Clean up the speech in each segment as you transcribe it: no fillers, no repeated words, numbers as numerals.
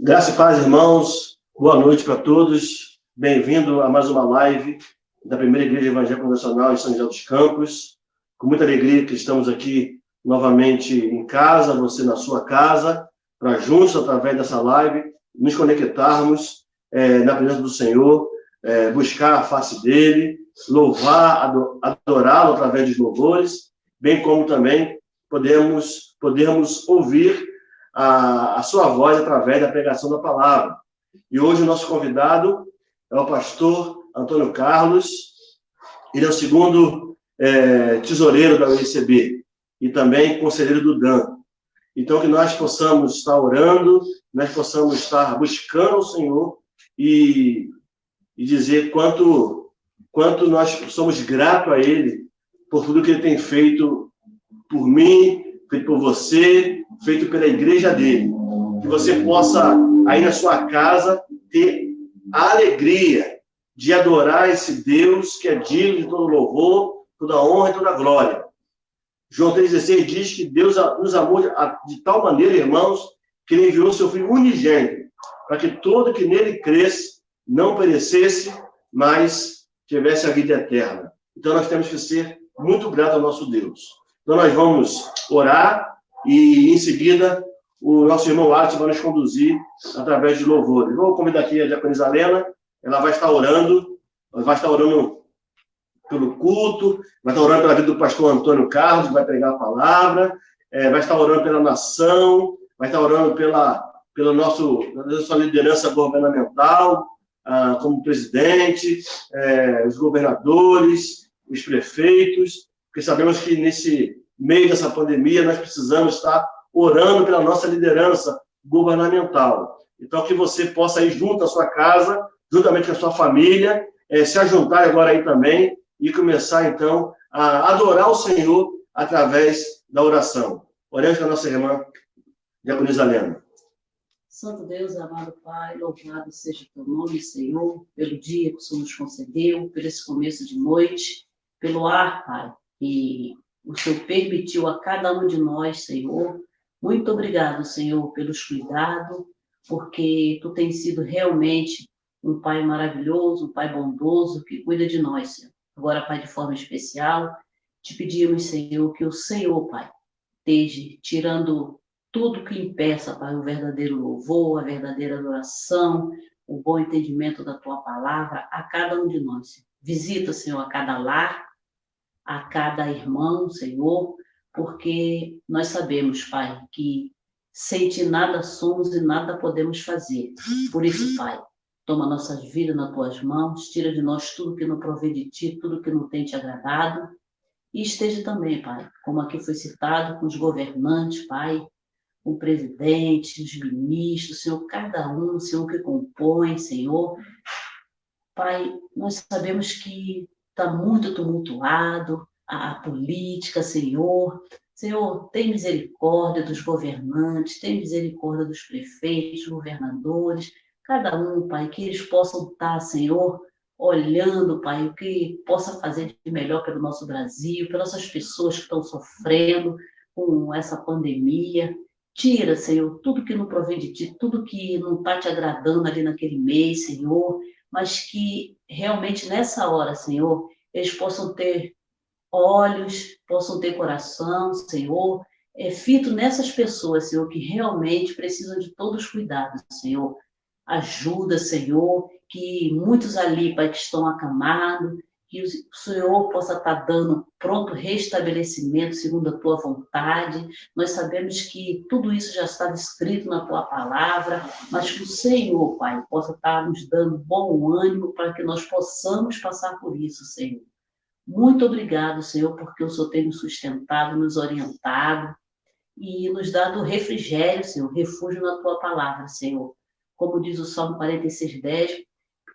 Graça e paz, irmãos. Boa noite para todos. Bem-vindo a mais uma live da Primeira Igreja Evangélica Nacional de São José dos Campos. Com muita alegria que estamos aqui novamente em casa, você na sua casa, para juntos, através dessa live, nos conectarmos na presença do Senhor, buscar a face dele, louvar, adorá-lo através dos louvores, bem como também podermos ouvir a sua voz através da pregação da palavra. E hoje o nosso convidado é o pastor Antônio Carlos. Ele é o segundo tesoureiro da UICB e também conselheiro do DAN. Então, que nós possamos estar orando, nós possamos estar buscando o Senhor e dizer quanto nós somos gratos a Ele por tudo que Ele tem feito por mim, feito por você, feito pela igreja dele. Que você possa, aí na sua casa, ter a alegria de adorar esse Deus que é digno de todo louvor, toda honra e toda glória. João 3,16 diz que Deus nos amou de tal maneira, irmãos, que Ele enviou seu Filho unigênito, para que todo que nele cresce não perecesse, mas tivesse a vida eterna. Então nós temos que ser muito gratos ao nosso Deus. Então nós vamos orar e, em seguida, o nosso irmão Arte vai nos conduzir através de louvores. Vou convidar aqui a diaconisa Helena, ela vai estar orando pelo culto, vai estar orando pela vida do pastor Antônio Carlos, que vai pregar a palavra, vai estar orando pela nação, vai estar orando pela nossa liderança governamental, como presidente, os governadores, os prefeitos, porque sabemos que nesse meio dessa pandemia nós precisamos estar orando pela nossa liderança governamental. Então, que você possa ir junto à sua casa, juntamente com a sua família, se ajuntar agora aí também e começar, então, a adorar o Senhor através da oração. Oremos com a nossa irmã, diaconisa Helena. Santo Deus, amado Pai, louvado seja o teu nome, Senhor, pelo dia que o Senhor nos concedeu, por esse começo de noite, pelo ar, Pai, e o Senhor permitiu a cada um de nós, Senhor. Muito obrigado, Senhor, pelos cuidados, porque Tu tens sido realmente um Pai maravilhoso, um Pai bondoso, que cuida de nós, Senhor. Agora, Pai, de forma especial, te pedimos, Senhor, que o Senhor, Pai, esteja tirando tudo que impeça, Pai, o verdadeiro louvor, a verdadeira adoração, o bom entendimento da Tua palavra a cada um de nós, Senhor. Visita, Senhor, a cada lar, a cada irmão, Senhor, porque nós sabemos, Pai, que sem Ti nada somos e nada podemos fazer. Por isso, Pai, toma nossas vidas nas Tuas mãos, tira de nós tudo que não provém de Ti, tudo que não tem Te agradado, e esteja também, Pai, como aqui foi citado, com os governantes, Pai, com o presidente, os ministros, Senhor, cada um, Senhor, que compõe, Senhor. Pai, nós sabemos que está muito tumultuado a política, Senhor. Senhor, tem misericórdia dos governantes, tem misericórdia dos prefeitos, governadores, cada um, Pai, que eles possam estar, Senhor, olhando, Pai, o que possa fazer de melhor pelo nosso Brasil, pelas essas pessoas que estão sofrendo com essa pandemia. Tira, Senhor, tudo que não provém de Ti, tudo que não está Te agradando ali naquele mês, Senhor, mas que realmente nessa hora, Senhor, eles possam ter olhos, possam ter coração, Senhor, fito nessas pessoas, Senhor, que realmente precisam de todos os cuidados, Senhor. Ajuda, Senhor, que muitos ali, Pai, que estão acamados, que o Senhor possa estar dando pronto restabelecimento segundo a Tua vontade. Nós sabemos que tudo isso já está descrito na Tua palavra, mas que o Senhor, Pai, possa estar nos dando bom ânimo para que nós possamos passar por isso, Senhor. Muito obrigado, Senhor, porque o Senhor tem nos sustentado, nos orientado e nos dado refrigério, Senhor, refúgio na Tua palavra, Senhor. Como diz o Salmo 46:10,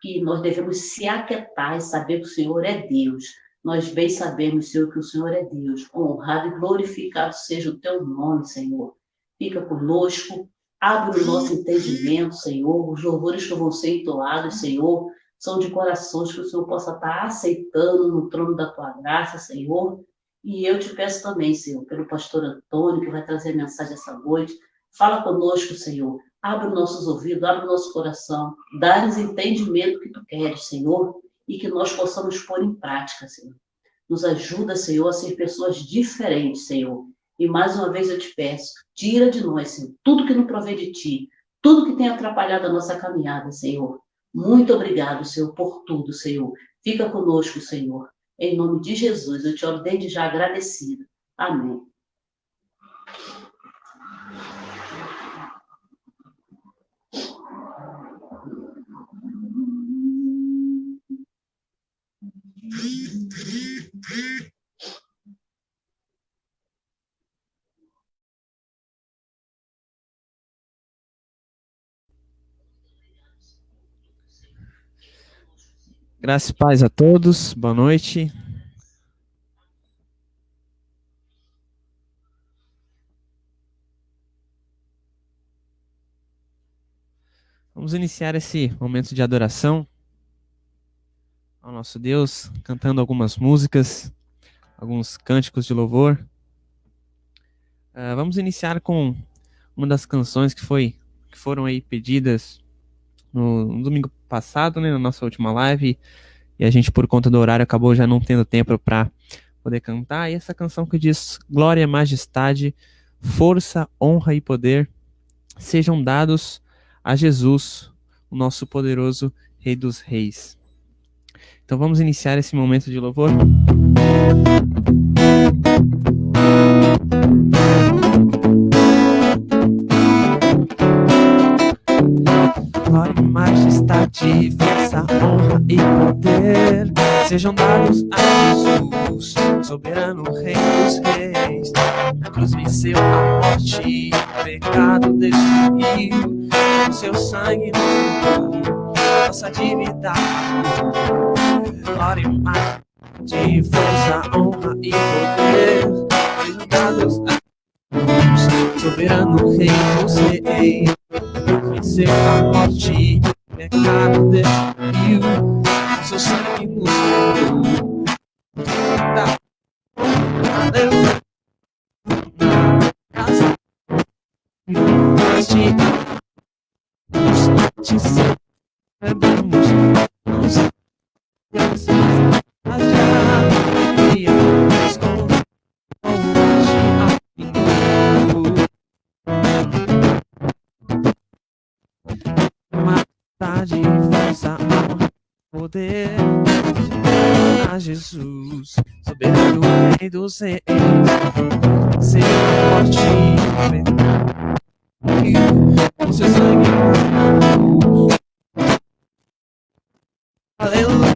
que nós devemos se aquietar e saber que o Senhor é Deus. Nós bem sabemos, Senhor, que o Senhor é Deus. Honrado e glorificado seja o Teu nome, Senhor. Fica conosco, abre o nosso entendimento, Senhor. Os louvores que vão ser entoados, Senhor, são de corações que o Senhor possa estar aceitando no trono da tua graça, Senhor. E eu te peço também, Senhor, pelo pastor Antônio, que vai trazer a mensagem essa noite. Fala conosco, Senhor. Abre os nossos ouvidos, abre o nosso coração. Dá-nos entendimento que tu queres, Senhor, e que nós possamos pôr em prática, Senhor. Nos ajuda, Senhor, a ser pessoas diferentes, Senhor. E mais uma vez eu te peço, tira de nós, Senhor, tudo que não provém de ti, tudo que tem atrapalhado a nossa caminhada, Senhor. Muito obrigado, Senhor, por tudo, Senhor. Fica conosco, Senhor. Em nome de Jesus, eu te oro desde já agradecida. Amém. Graças e paz a todos, boa noite. Vamos iniciar esse momento de adoração ao nosso Deus, cantando algumas músicas, alguns cânticos de louvor. Vamos iniciar com uma das canções que foram aí pedidas no domingo passado, né, na nossa última live, e a gente, por conta do horário, acabou já não tendo tempo para poder cantar. E essa canção que diz: glória, majestade, força, honra e poder sejam dados a Jesus, o nosso poderoso Rei dos Reis. Então vamos iniciar esse momento de louvor. Glória, majestade, força, honra e poder sejam dados a Jesus, soberano Rei dos Reis. Na cruz venceu a morte, o pecado destruiu, com seu sangue nos livrou, nossa dívida. Glória, majestade, força, honra e poder sejam dados a Jesus, soberano Rei dos Reis. Venceu a morte, o pecado destruiu, seu sangue nos livrou. Aleluia. Nós te celebramos, nós majestade, força, honra, poder a Jesus, soberano Rei dos Reis. Seu forte, com seu sangue, aleluia.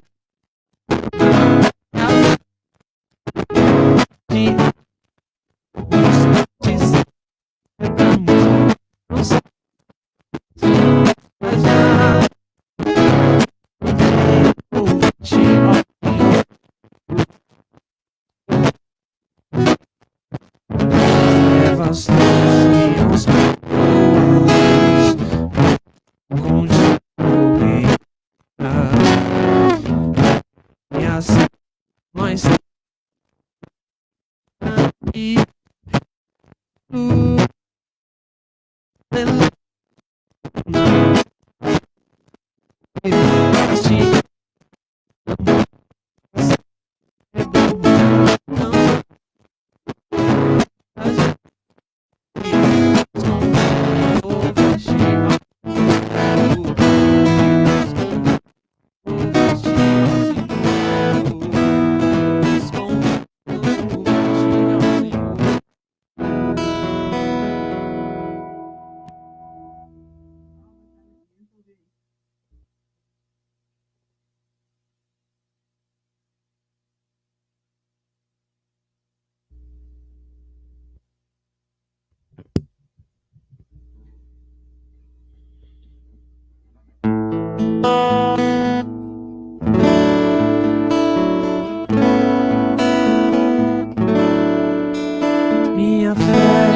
Minha fé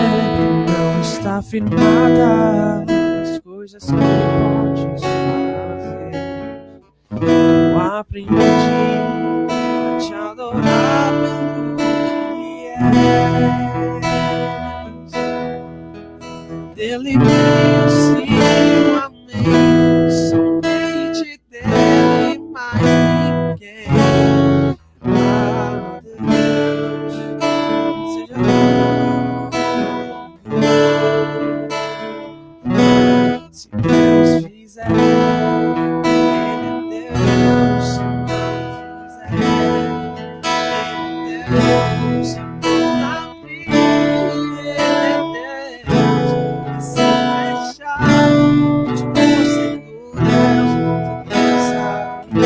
não está firmada nas coisas que podes fazer. aprendi a te adorar pelo que és. Dele veio sim, amém, somente dele, mais ninguém. Ah, Deus, seja louvado. Se Deus fizer, Ele é Deus. Se não fizer, Ele é Deus. Abrir, Ele é Deus. E se fechar, continua sendo Deus. Deus sabe,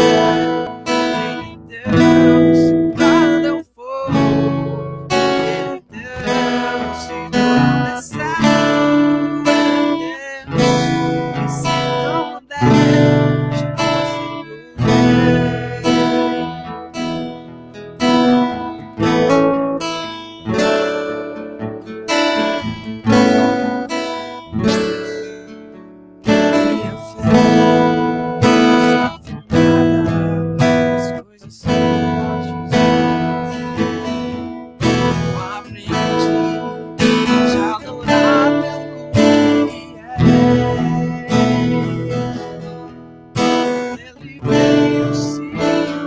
Ele é Deus. Quando eu for, Ele é Deus. Se não der certo, Ele é Deus. E se não der, continua sendo minha fé está fundada nas coisas simples. Eu aprendi a te adorar pelo que és. Ele veio sim,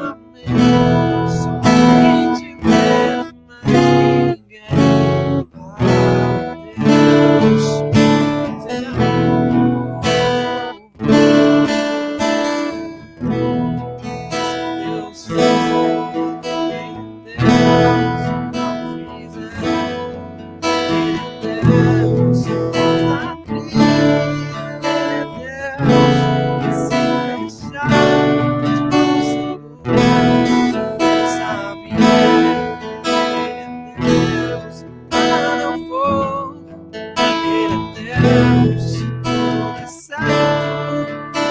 amém, somente dele, mais ninguém. Ah, Deus, seja louvado. Deus fizer, Ele é Deus. Não fizer, Ele é Deus. Abrir, Ele é Deus. E se fechar, continua sendo Deus. Sabe, Ele é Deus. Quando eu for, Ele é Deus. Se tudo der certo,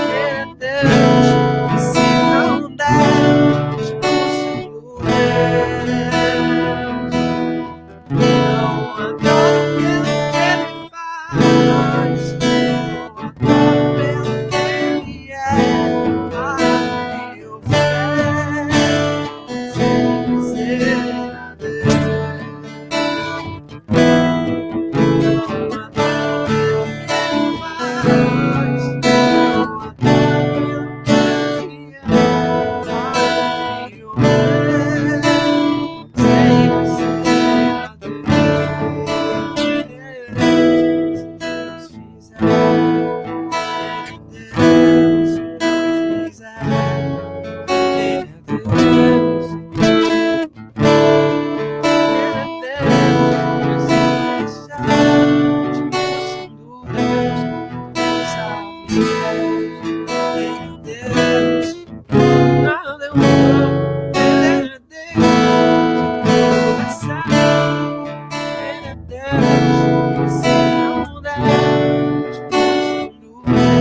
Ele é Deus. E se não der, continua sendo Deus. Não adoro pelo que Ele faz, não adoro pelo que Ele é. Ah, eu quero ser Deus. Não adoro pelo que Ele faz, não adoro pelo que Ele é. Ah, eu quero ser Deus. Deus fizer, Ele é Deus. Não fizer, Ele é Deus. Ele é Deus. Se fechar, continua sendo Deus. Deus sabe, Ele é Deus. Nada eu vou, Ele é Deus. Tudo é certo, Ele é Deus. Se não der, continua sendo Senhor,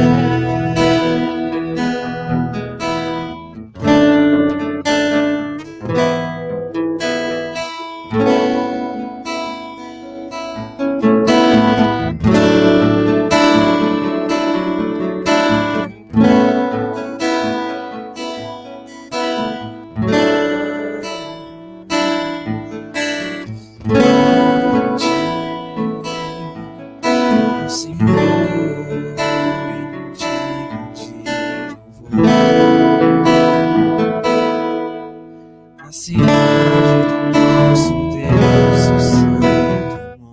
na cidade do nosso Deus, o Santo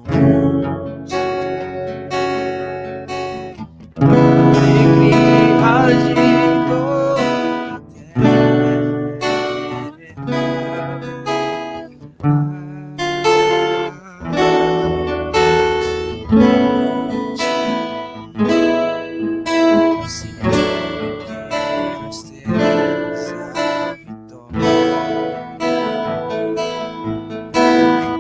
Monte, alegria de toda a terra. O Senhor inteiro esteja a vitória.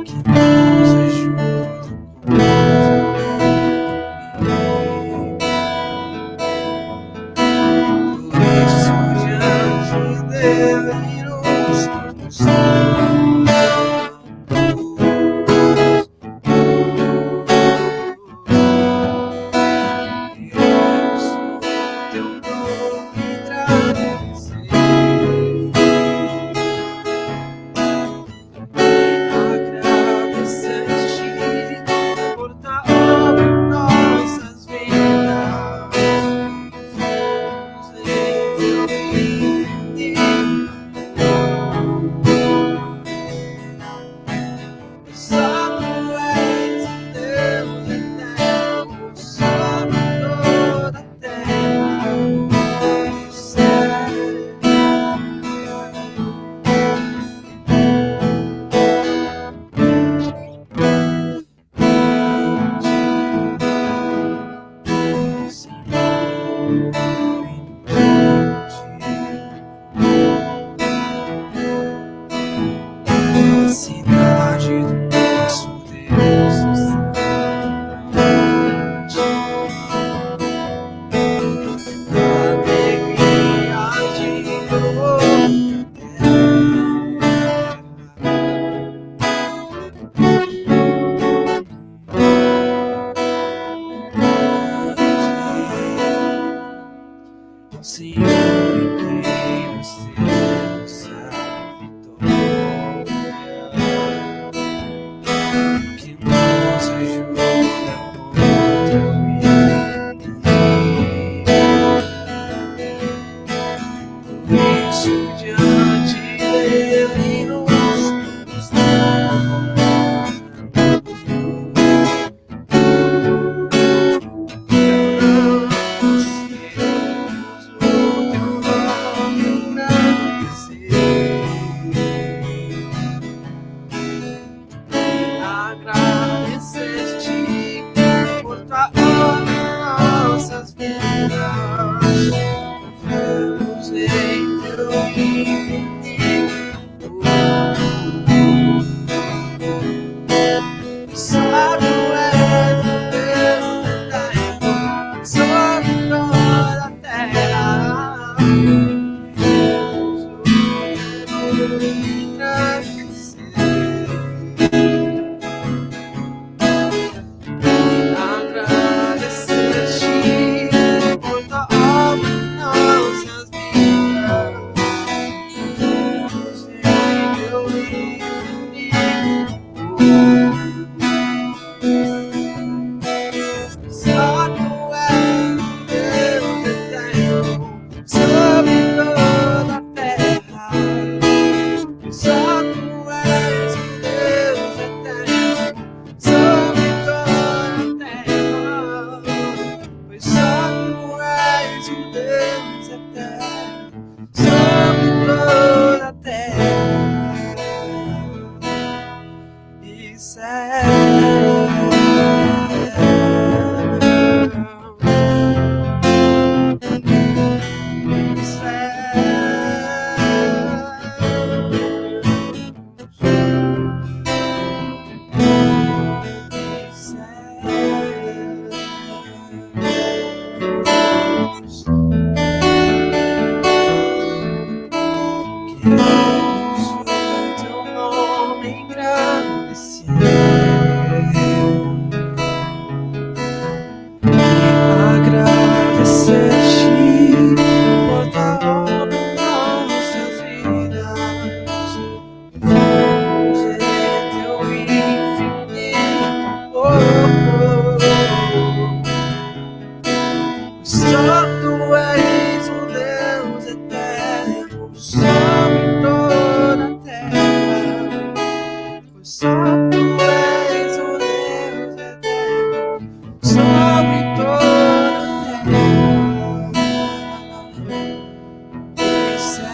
Que nos ajude com os inimigos. Senhor, em quem você sabe que nos ajuda contra o inimigo. Por isso, diante dele nós agradecer-te por tua obra em nossas vidas. Vamos em teu infinito sábio és o Deus eterno sobre toda a terra. Agradecer-te por tua obra em nossas vidas. Vamos em teu infinito só tu és o Deus eterno sobre toda a terra. Só tu és o Deus eterno sobre toda a terra. Pois só tu és o Deus eterno sobre toda a terra e céu. Queremos o teu nome engrandecer e agradecer-te por tua obra em nossas vidas. Vamos em teu infinito só tu és o Deus eterno sobre toda a terra. Pois só tu és o Deus eterno sobre toda a terra e céu.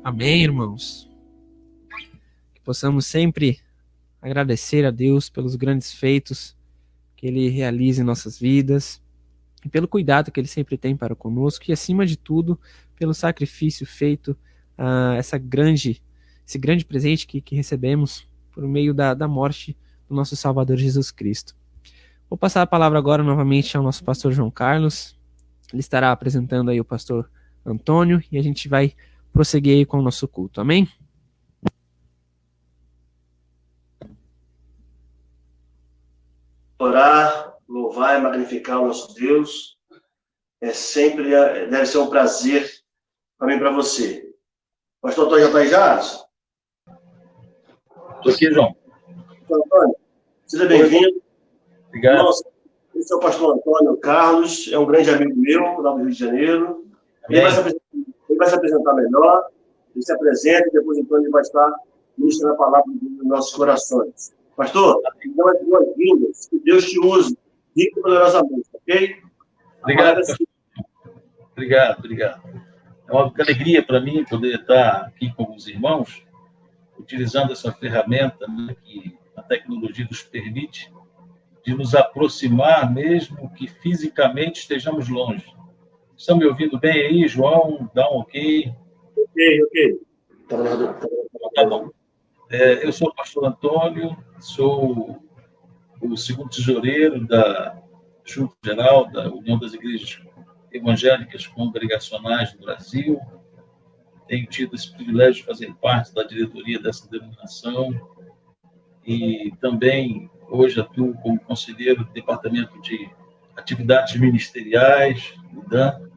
Amém, irmãos? Que possamos sempre agradecer a Deus pelos grandes feitos que Ele realiza em nossas vidas e pelo cuidado que Ele sempre tem para conosco e, acima de tudo, pelo sacrifício feito, esse grande presente que recebemos por meio da morte do nosso Salvador Jesus Cristo. Vou passar a palavra agora novamente ao nosso pastor João Carlos. Ele estará apresentando aí o pastor Antônio e a gente vai prosseguir aí com o nosso culto. Amém? Orar, louvar e magnificar o nosso Deus deve ser um prazer para mim e para você. Pastor Antônio já está aí já? Estou aqui, João. Pastor Antônio, seja bem-vindo. Obrigado. Nossa, esse é o pastor Antônio Carlos, é um grande amigo meu, lá do Rio de Janeiro. Ele vai se apresentar melhor, ele se apresenta e depois então ele vai estar ministrando a palavra nos nossos corações. Pastor, dá as boas-vindas, que Deus te use rico e poderosamente, ok? Obrigado. Obrigado. É uma alegria para mim poder estar aqui com os irmãos, utilizando essa ferramenta, né, que a tecnologia nos permite, de nos aproximar, mesmo que fisicamente estejamos longe. Estão me ouvindo bem aí, João? Dá um ok? Ok. Tá bom. Eu sou o pastor Antônio, sou o segundo tesoureiro da Junta Geral da União das Igrejas Evangélicas Congregacionais do Brasil. Tenho tido esse privilégio de fazer parte da diretoria dessa denominação e também hoje atuo como conselheiro do Departamento de Atividades Ministeriais, do DAN,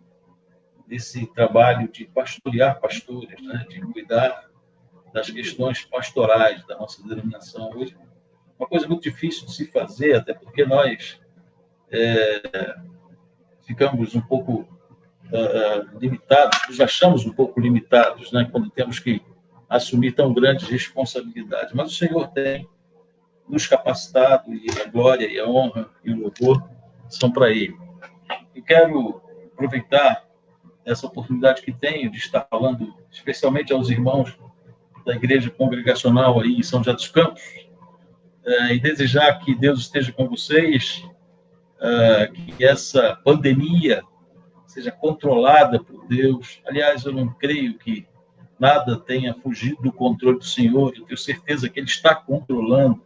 desse trabalho de pastorear pastores, né, de cuidar das questões pastorais da nossa denominação hoje. Uma coisa muito difícil de se fazer, até porque nós ficamos um pouco limitados, nos achamos um pouco limitados, né, quando temos que assumir tão grandes responsabilidades. Mas o Senhor tem nos capacitado, e a glória, e a honra, e o louvor são para Ele. Eu quero aproveitar essa oportunidade que tenho de estar falando, especialmente aos irmãos da Igreja Congregacional aí em São José dos Campos, e desejar que Deus esteja com vocês, que essa pandemia seja controlada por Deus. Aliás, eu não creio que nada tenha fugido do controle do Senhor. Eu tenho certeza que Ele está controlando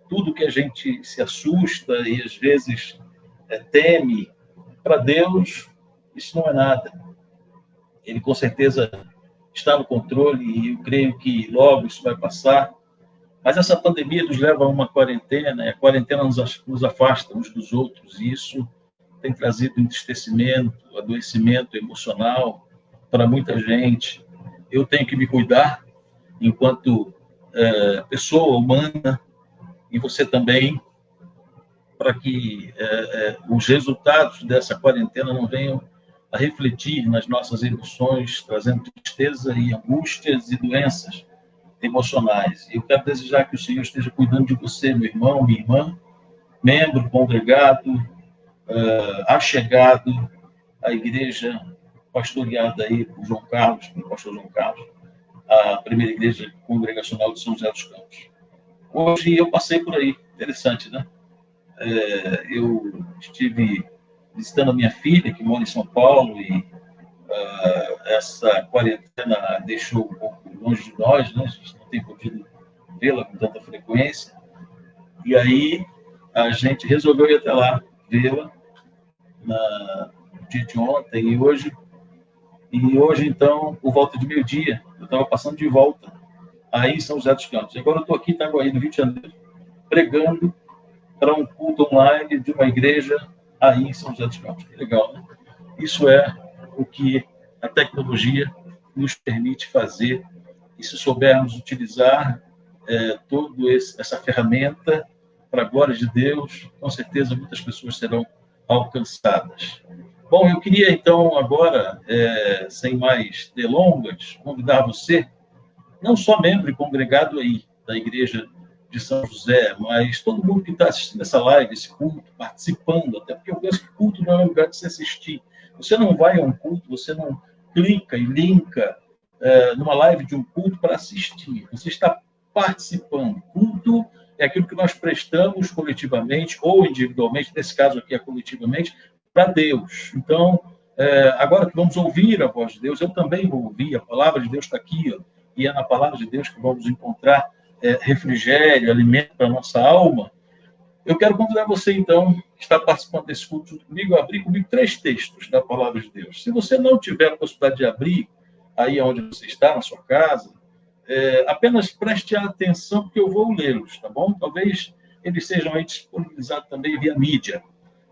tudo que a gente se assusta e às vezes teme. Para Deus, isso não é nada. Ele com certeza está no controle e eu creio que logo isso vai passar. Mas essa pandemia nos leva a uma quarentena, e a quarentena nos afasta uns dos outros, e isso tem trazido entristecimento, adoecimento emocional para muita gente. Eu tenho que me cuidar enquanto pessoa humana, e você também, para que os resultados dessa quarentena não venham a refletir nas nossas emoções, trazendo tristeza e angústias e doenças emocionais. Eu quero desejar que o Senhor esteja cuidando de você, meu irmão, minha irmã, membro, congregado, achegado à igreja pastoreada aí por João Carlos, pelo pastor João Carlos, a primeira igreja congregacional de São José dos Campos. Hoje eu passei por aí, interessante, né? Eu estive visitando a minha filha, que mora em São Paulo, e essa quarentena deixou um pouco longe de nós, né? A gente não tem podido vê-la com tanta frequência. E aí a gente resolveu ir até lá, vê-la no dia de ontem e hoje, então, por volta de meio-dia, eu estava passando de volta aí em São José dos Campos. E agora eu estou aqui em Itaguaí, no Rio de Janeiro, pregando para um culto online de uma igreja aí em São José dos Campos. Que legal, né? Isso é o que a tecnologia nos permite fazer, e se soubermos utilizar toda essa ferramenta para a glória de Deus, com certeza muitas pessoas serão alcançadas. Bom, eu queria então agora, sem mais delongas, convidar você, não só membro e congregado aí da Igreja de São José, mas todo mundo que está assistindo essa live, esse culto, participando, até porque eu penso que culto não é um lugar de se assistir. Você não vai a um culto, você não clica e linka numa live de um culto para assistir. Você está participando. Culto é aquilo que nós prestamos coletivamente ou individualmente, nesse caso aqui é coletivamente, para Deus. Então, agora que vamos ouvir a voz de Deus, eu também vou ouvir, a palavra de Deus está aqui, ó, e é na palavra de Deus que vamos encontrar refrigério, alimento para a nossa alma. Eu quero convidar você, então, que está participando desse culto junto comigo, a abrir comigo 3 textos da palavra de Deus. Se você não tiver a possibilidade de abrir, aí onde você está, na sua casa, apenas preste atenção, porque eu vou lê-los, tá bom? Talvez eles sejam aí disponibilizados também via mídia,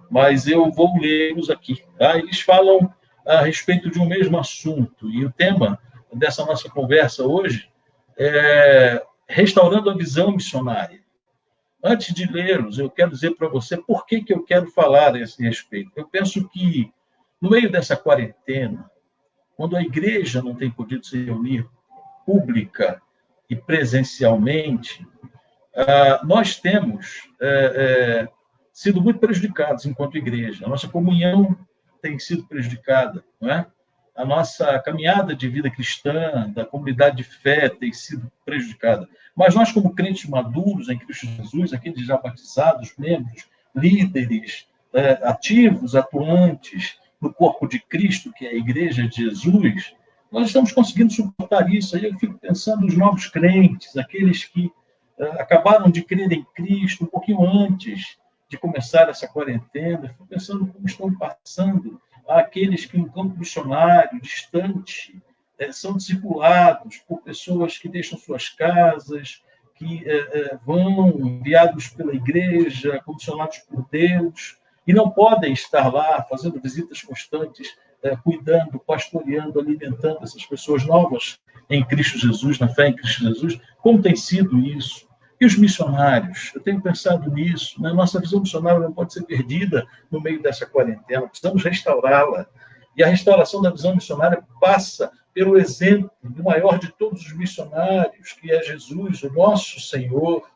mas eu vou lê-los aqui, tá? Eles falam a respeito de um mesmo assunto, e o tema dessa nossa conversa hoje é restaurando a visão missionária. Antes de lê-los, eu quero dizer para você por que eu quero falar a esse respeito. Eu penso que, no meio dessa quarentena, quando a igreja não tem podido se reunir pública e presencialmente, nós temos sido muito prejudicados enquanto igreja. A nossa comunhão tem sido prejudicada, não é? A nossa caminhada de vida cristã, da comunidade de fé, tem sido prejudicada. Mas nós, como crentes maduros em Cristo Jesus, aqueles já batizados, membros, líderes, ativos, atuantes no corpo de Cristo, que é a Igreja de Jesus, nós estamos conseguindo suportar isso. Aí eu fico pensando nos novos crentes, aqueles que acabaram de crer em Cristo um pouquinho antes de começar essa quarentena. Eu fico pensando como estão passando aqueles que no campo missionário, distante, são discipulados por pessoas que deixam suas casas, que vão enviados pela igreja, comissionados por Deus, e não podem estar lá fazendo visitas constantes, cuidando, pastoreando, alimentando essas pessoas novas em Cristo Jesus, na fé em Cristo Jesus. Como tem sido isso? E os missionários? Eu tenho pensado nisso. Né? Nossa visão missionária não pode ser perdida no meio dessa quarentena. Precisamos restaurá-la. E a restauração da visão missionária passa pelo exemplo do maior de todos os missionários, que é Jesus, o nosso Senhor,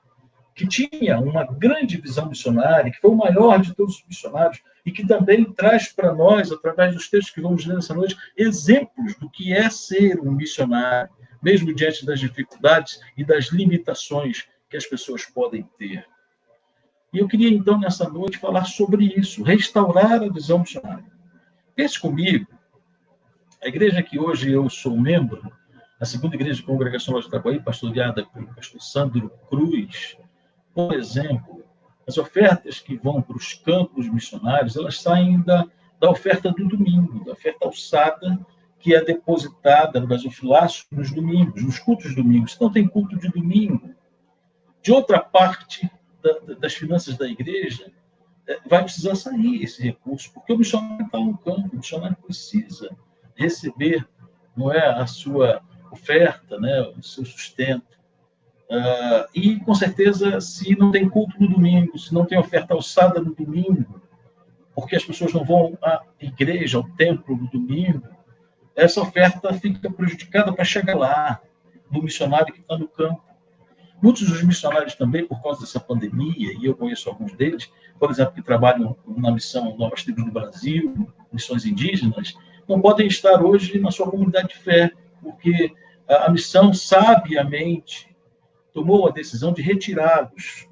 que tinha uma grande visão missionária, que foi o maior de todos os missionários, e que também traz para nós, através dos textos que vamos ler nessa noite, exemplos do que é ser um missionário, mesmo diante das dificuldades e das limitações que as pessoas podem ter. E eu queria, então, nessa noite, falar sobre isso, restaurar a visão missionária. Pense comigo, a igreja que hoje eu sou membro, a segunda igreja congregacional de Itaguaí, pastoreada pelo pastor Sandro Cruz, por exemplo, as ofertas que vão para os campos missionários, elas saem da oferta do domingo, da oferta alçada, que é depositada no gasofilácio nos domingos, nos cultos domingos. Então tem culto de domingo. De outra parte das finanças da igreja, vai precisar sair esse recurso, porque o missionário está no campo, o missionário precisa receber, não é, a sua oferta, né, o seu sustento. E, com certeza, se não tem culto no domingo, se não tem oferta alçada no domingo, porque as pessoas não vão à igreja, ao templo no domingo, essa oferta fica prejudicada para chegar lá, do missionário que está no campo. Muitos dos missionários também, por causa dessa pandemia, e eu conheço alguns deles, por exemplo, que trabalham na missão Novas Tribos do Brasil, missões indígenas, não podem estar hoje na sua comunidade de fé, porque a missão sabiamente tomou a decisão de retirá-los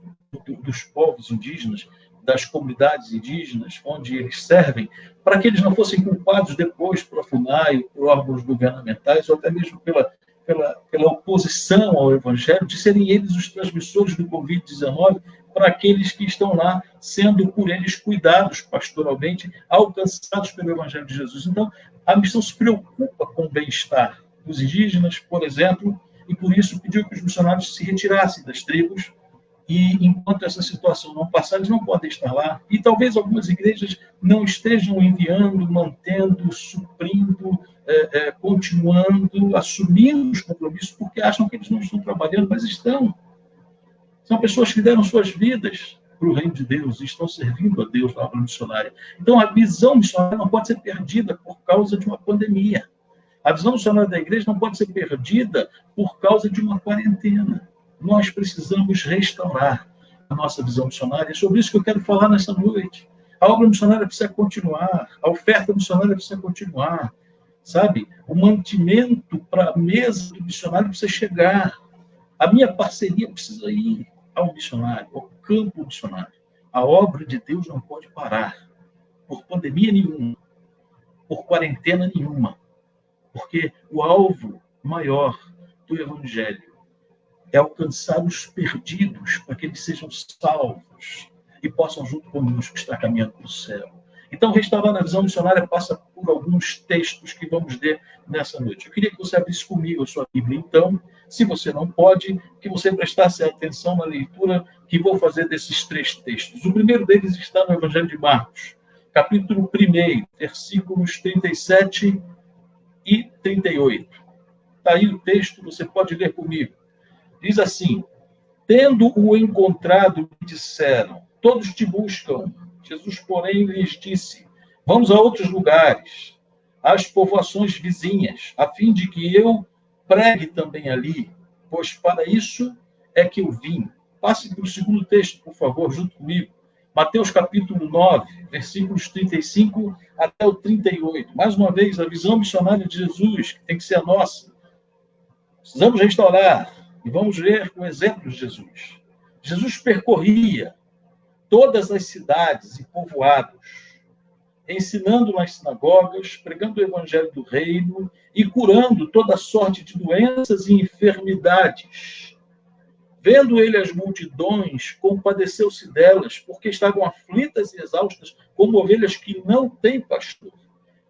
dos povos indígenas, das comunidades indígenas, onde eles servem, para que eles não fossem culpados depois pela FUNAI, por órgãos governamentais, ou até mesmo pela oposição ao Evangelho, de serem eles os transmissores do Covid-19 para aqueles que estão lá, sendo por eles cuidados pastoralmente, alcançados pelo Evangelho de Jesus. Então, a missão se preocupa com o bem-estar dos indígenas, por exemplo, e por isso pediu que os missionários se retirassem das tribos, e enquanto essa situação não passar, eles não podem estar lá. E talvez algumas igrejas não estejam enviando, mantendo, suprindo, continuando, assumindo os compromissos, porque acham que eles não estão trabalhando, mas estão. São pessoas que deram suas vidas para o reino de Deus e estão servindo a Deus na obra missionária. Então, a visão missionária não pode ser perdida por causa de uma pandemia. A visão missionária da igreja não pode ser perdida por causa de uma quarentena. Nós precisamos restaurar a nossa visão missionária. É sobre isso que eu quero falar nessa noite. A obra missionária precisa continuar, a oferta missionária precisa continuar, sabe? O mantimento para a mesa do missionário precisa chegar. A minha parceria precisa ir ao missionário, ao campo missionário. A obra de Deus não pode parar por pandemia nenhuma, por quarentena nenhuma, porque o alvo maior do Evangelho é alcançar os perdidos para que eles sejam salvos e possam, junto conosco, estar caminhando para o céu. Então, restaurar a visão missionária passa por alguns textos que vamos ler nessa noite. Eu queria que você abrisse comigo a sua Bíblia, então, se você não pode, que você prestasse atenção na leitura que vou fazer desses 3 textos. O primeiro deles está no Evangelho de Marcos, capítulo 1, versículos 37 e 38. Está aí o texto, você pode ler comigo. Diz assim: tendo-o encontrado, lhe disseram, todos te buscam. Jesus, porém, lhes disse, vamos a outros lugares, às povoações vizinhas, a fim de que eu pregue também ali, pois para isso é que eu vim. Passe para o segundo texto, por favor, junto comigo. Mateus capítulo 9, versículos 35 até o 38. Mais uma vez, a visão missionária de Jesus, que tem que ser a nossa. Precisamos restaurar. E vamos ver o exemplo de Jesus. Jesus percorria todas as cidades e povoados, ensinando nas sinagogas, pregando o evangelho do reino e curando toda sorte de doenças e enfermidades. Vendo ele as multidões, compadeceu-se delas, porque estavam aflitas e exaustas, como ovelhas que não têm pastor.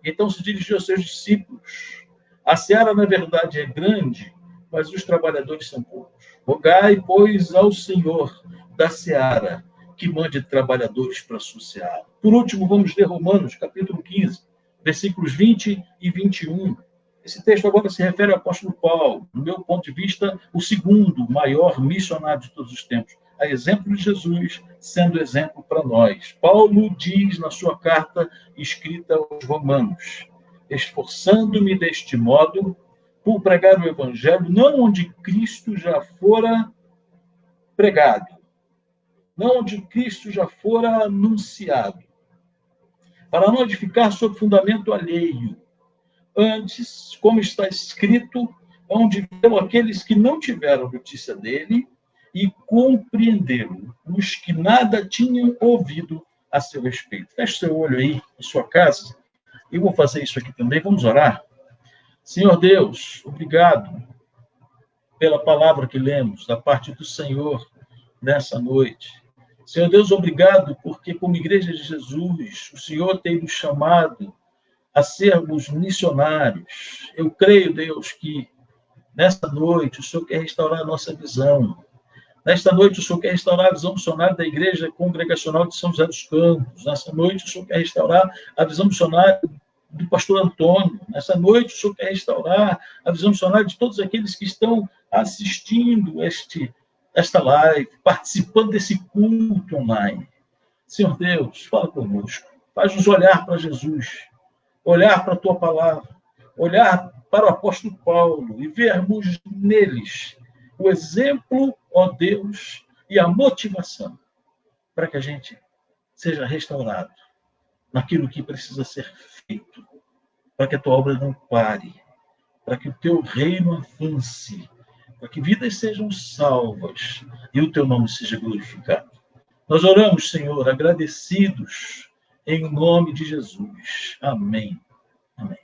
Então se dirigiu aos seus discípulos: a seara, na verdade, é grande, mas os trabalhadores são poucos. Rogai, pois, ao Senhor da seara que mande trabalhadores para a sua seara. Por último, vamos ler Romanos, capítulo 15, versículos 20 e 21. Esse texto agora se refere ao apóstolo Paulo, do meu ponto de vista, o segundo maior missionário de todos os tempos, a exemplo de Jesus, sendo exemplo para nós. Paulo diz na sua carta escrita aos Romanos: esforçando-me deste modo por pregar o evangelho, não onde Cristo já fora pregado, não onde Cristo já fora anunciado, para não edificar sobre fundamento alheio. Antes, como está escrito, onde viram aqueles que não tiveram notícia dele e compreenderam os que nada tinham ouvido a seu respeito. Feche seu olho aí, na sua casa. Eu vou fazer isso aqui também. Vamos orar. Senhor Deus, obrigado pela palavra que lemos da parte do Senhor nessa noite. Senhor Deus, obrigado porque, como Igreja de Jesus, o Senhor tem nos chamado a sermos missionários. Eu creio, Deus, que nesta noite o Senhor quer restaurar a nossa visão. Nesta noite o Senhor quer restaurar a visão missionária da Igreja Congregacional de São José dos Campos. Nesta noite o Senhor quer restaurar a visão missionária do pastor Antônio. Nessa noite o Senhor quer restaurar a visão missionária de todos aqueles que estão assistindo esta live, participando desse culto online. Senhor Deus, fala conosco. Faz-nos olhar para Jesus, olhar para a tua palavra, olhar para o apóstolo Paulo e vermos neles o exemplo, ó Deus, e a motivação para que a gente seja restaurado naquilo que precisa ser feito, para que a tua obra não pare, para que o teu reino avance, para que vidas sejam salvas e o teu nome seja glorificado. Nós oramos, Senhor, agradecidos em nome de Jesus. Amém. Amém.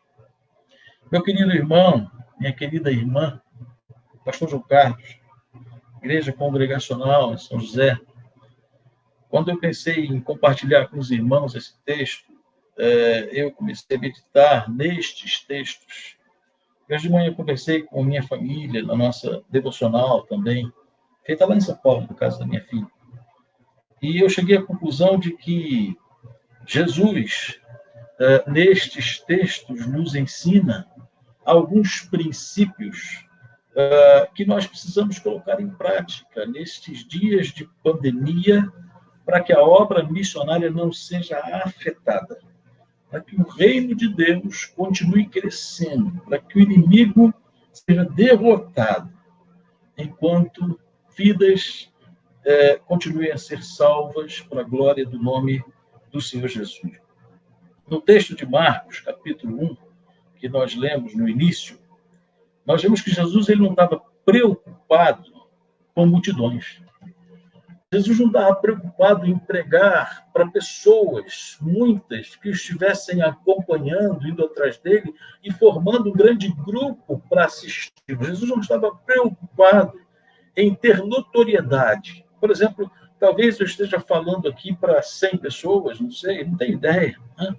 Meu querido irmão, minha querida irmã, pastor João Carlos, Igreja Congregacional em São José, quando eu pensei em compartilhar com os irmãos esse texto, eu comecei a meditar nestes textos. Hoje de manhã eu conversei com minha família, na nossa devocional também, feita lá em São Paulo, no caso da minha filha. E eu cheguei à conclusão de que Jesus, nestes textos, nos ensina alguns princípios que nós precisamos colocar em prática nestes dias de pandemia, para que a obra missionária não seja afetada, para que o reino de Deus continue crescendo, para que o inimigo seja derrotado, enquanto vidas continuem a ser salvas para a glória do nome do Senhor Jesus. No texto de Marcos, capítulo 1, que nós lemos no início, nós vemos que Jesus ele não estava preocupado com multidões. Jesus não estava preocupado em pregar para pessoas, muitas, que estivessem acompanhando, indo atrás dele e formando um grande grupo para assistir. Jesus não estava preocupado em ter notoriedade. Por exemplo, talvez eu esteja falando aqui para 100 pessoas, não sei, não tenho ideia, né?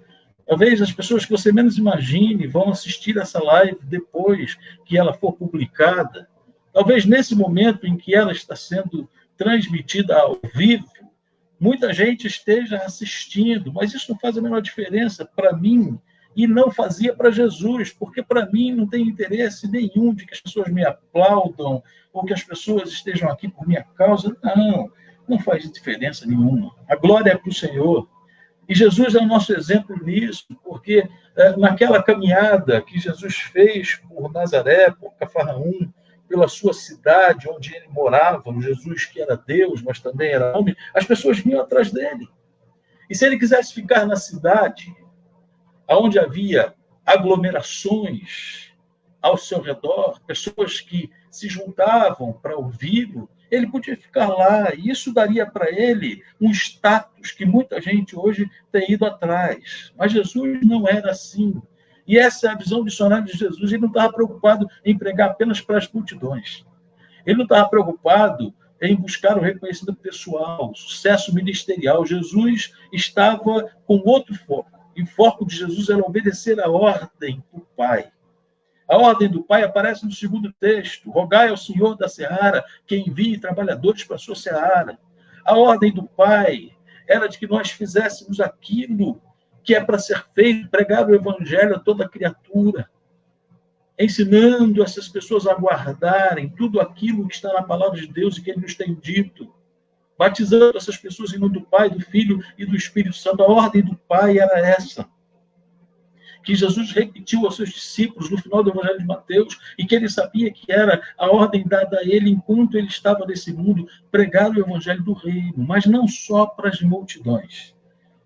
Talvez as pessoas que você menos imagine vão assistir essa live depois que ela for publicada. Talvez nesse momento em que ela está sendo transmitida ao vivo, muita gente esteja assistindo, mas isso não faz a menor diferença para mim e não fazia para Jesus, porque para mim não tem interesse nenhum de que as pessoas me aplaudam ou que as pessoas estejam aqui por minha causa. Não faz diferença nenhuma. A glória é para o Senhor. E Jesus é o nosso exemplo nisso, porque naquela caminhada que Jesus fez por Nazaré, por Cafarnaum, pela sua cidade onde ele morava, o Jesus que era Deus, mas também era homem, as pessoas vinham atrás dele. E se ele quisesse ficar na cidade, onde havia aglomerações ao seu redor, pessoas que se juntavam para ouvi-lo, ele podia ficar lá, e isso daria para ele um status que muita gente hoje tem ido atrás. Mas Jesus não era assim. E essa é a visão missionária de Jesus. Ele não estava preocupado em pregar apenas para as multidões. Ele não estava preocupado em buscar o reconhecimento pessoal, o sucesso ministerial. Jesus estava com outro foco. E o foco de Jesus era obedecer a ordem do Pai. A ordem do Pai aparece no segundo texto. Rogai ao Senhor da seara que envie trabalhadores para a sua seara. A ordem do Pai era de que nós fizéssemos aquilo que é para ser feito, pregar o evangelho a toda criatura, ensinando essas pessoas a guardarem tudo aquilo que está na palavra de Deus e que Ele nos tem dito, batizando essas pessoas em nome do Pai, do Filho e do Espírito Santo. A ordem do Pai era essa, que Jesus repetiu aos seus discípulos no final do Evangelho de Mateus, e que ele sabia que era a ordem dada a ele enquanto ele estava nesse mundo, pregar o Evangelho do Reino, mas não só para as multidões.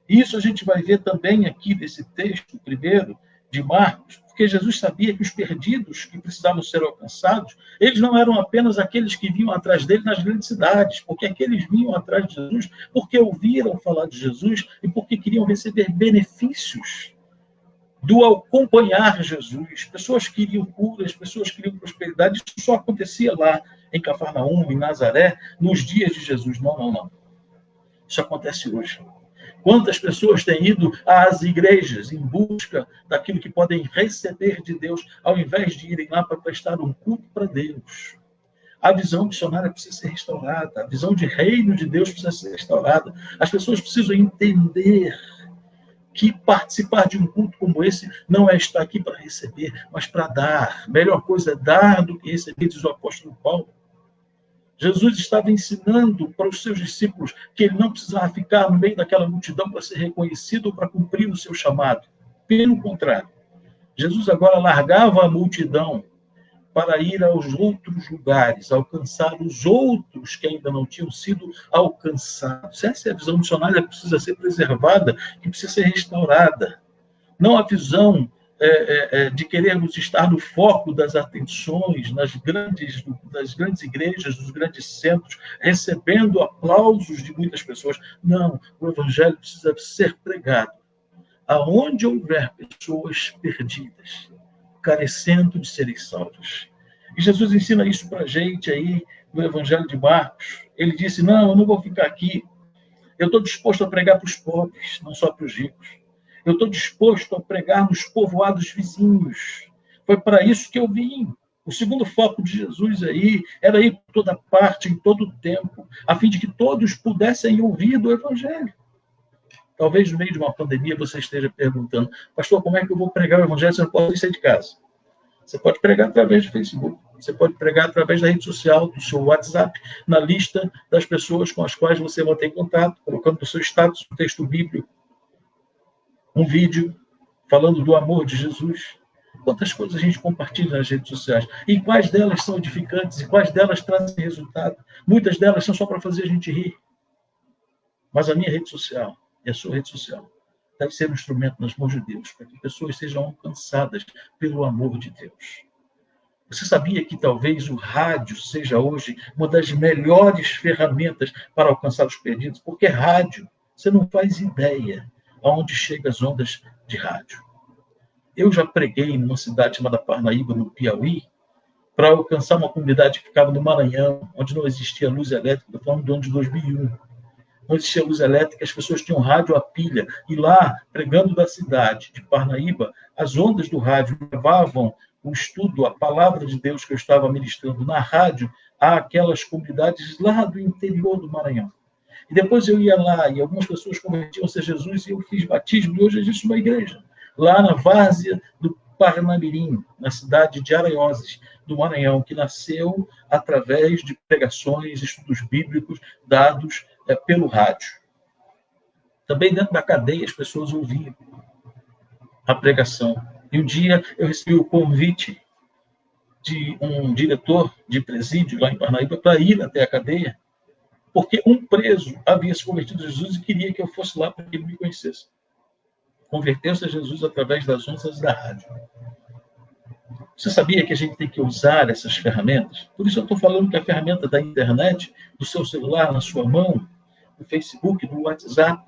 Isso a gente vai ver também aqui nesse texto primeiro de Marcos, porque Jesus sabia que os perdidos que precisavam ser alcançados, eles não eram apenas aqueles que vinham atrás dele nas grandes cidades, porque aqueles vinham atrás de Jesus porque ouviram falar de Jesus e porque queriam receber benefícios do acompanhar Jesus. Pessoas queriam curas, pessoas queriam prosperidade. Isso só acontecia lá em Cafarnaum, em Nazaré, nos dias de Jesus. Não. Isso acontece hoje. Quantas pessoas têm ido às igrejas em busca daquilo que podem receber de Deus, ao invés de irem lá para prestar um culto para Deus? A visão missionária precisa ser restaurada, a visão de reino de Deus precisa ser restaurada. As pessoas precisam entender que participar de um culto como esse não é estar aqui para receber, mas para dar. Melhor coisa é dar do que receber, diz o apóstolo Paulo. Jesus estava ensinando para os seus discípulos que ele não precisava ficar no meio daquela multidão para ser reconhecido ou para cumprir o seu chamado. Pelo contrário, Jesus agora largava a multidão para ir aos outros lugares, alcançar os outros que ainda não tinham sido alcançados. Essa é a visão missionária que precisa ser preservada, que precisa ser restaurada. Não a visão de querermos estar no foco das atenções, das grandes igrejas, dos grandes centros, recebendo aplausos de muitas pessoas. Não, o evangelho precisa ser pregado aonde houver pessoas perdidas, carecendo de serem salvas. E Jesus ensina isso para a gente aí no Evangelho de Marcos. Ele disse, não, eu não vou ficar aqui. Eu estou disposto a pregar para os pobres, não só para os ricos. Eu estou disposto a pregar nos povoados vizinhos. Foi para isso que eu vim. O segundo foco de Jesus aí era ir por toda parte, em todo o tempo, a fim de que todos pudessem ouvir do Evangelho. Talvez no meio de uma pandemia você esteja perguntando, pastor, como é que eu vou pregar o Evangelho se eu não posso sair de casa? Você pode pregar através do Facebook, você pode pregar através da rede social, do seu WhatsApp, na lista das pessoas com as quais você mantém contato, colocando no seu status um texto bíblico, um vídeo falando do amor de Jesus. Quantas coisas a gente compartilha nas redes sociais? E quais delas são edificantes? E quais delas trazem resultado? Muitas delas são só para fazer a gente rir. Mas a minha rede social e a sua rede social deve ser um instrumento nas mãos de Deus, para que pessoas sejam alcançadas pelo amor de Deus. Você sabia que talvez o rádio seja hoje uma das melhores ferramentas para alcançar os perdidos? Porque rádio, você não faz ideia aonde chegam as ondas de rádio. Eu já preguei numa cidade chamada Parnaíba, no Piauí, para alcançar uma comunidade que ficava no Maranhão, onde não existia luz elétrica, estou falando do ano de 2001. Não existia luz elétrica, as pessoas tinham rádio a pilha. E lá, pregando da cidade de Parnaíba, as ondas do rádio levavam o estudo, a palavra de Deus que eu estava ministrando na rádio, àquelas comunidades lá do interior do Maranhão. E depois eu ia lá, e algumas pessoas convertiam-se a Jesus, e eu fiz batismo, e hoje existe uma igreja, lá na várzea do Parnamirim, na cidade de Aranhoses, do Maranhão, que nasceu através de pregações, estudos bíblicos dados pelo rádio. Também dentro da cadeia as pessoas ouviam a pregação. E um dia eu recebi o convite de um diretor de presídio lá em Parnaíba para ir até a cadeia, porque um preso havia se convertido a Jesus e queria que eu fosse lá para que ele me conhecesse. Converteu-se a Jesus através das ondas da rádio. Você sabia que a gente tem que usar essas ferramentas? Por isso eu estou falando que a ferramenta da internet, do seu celular na sua mão, do Facebook, do WhatsApp,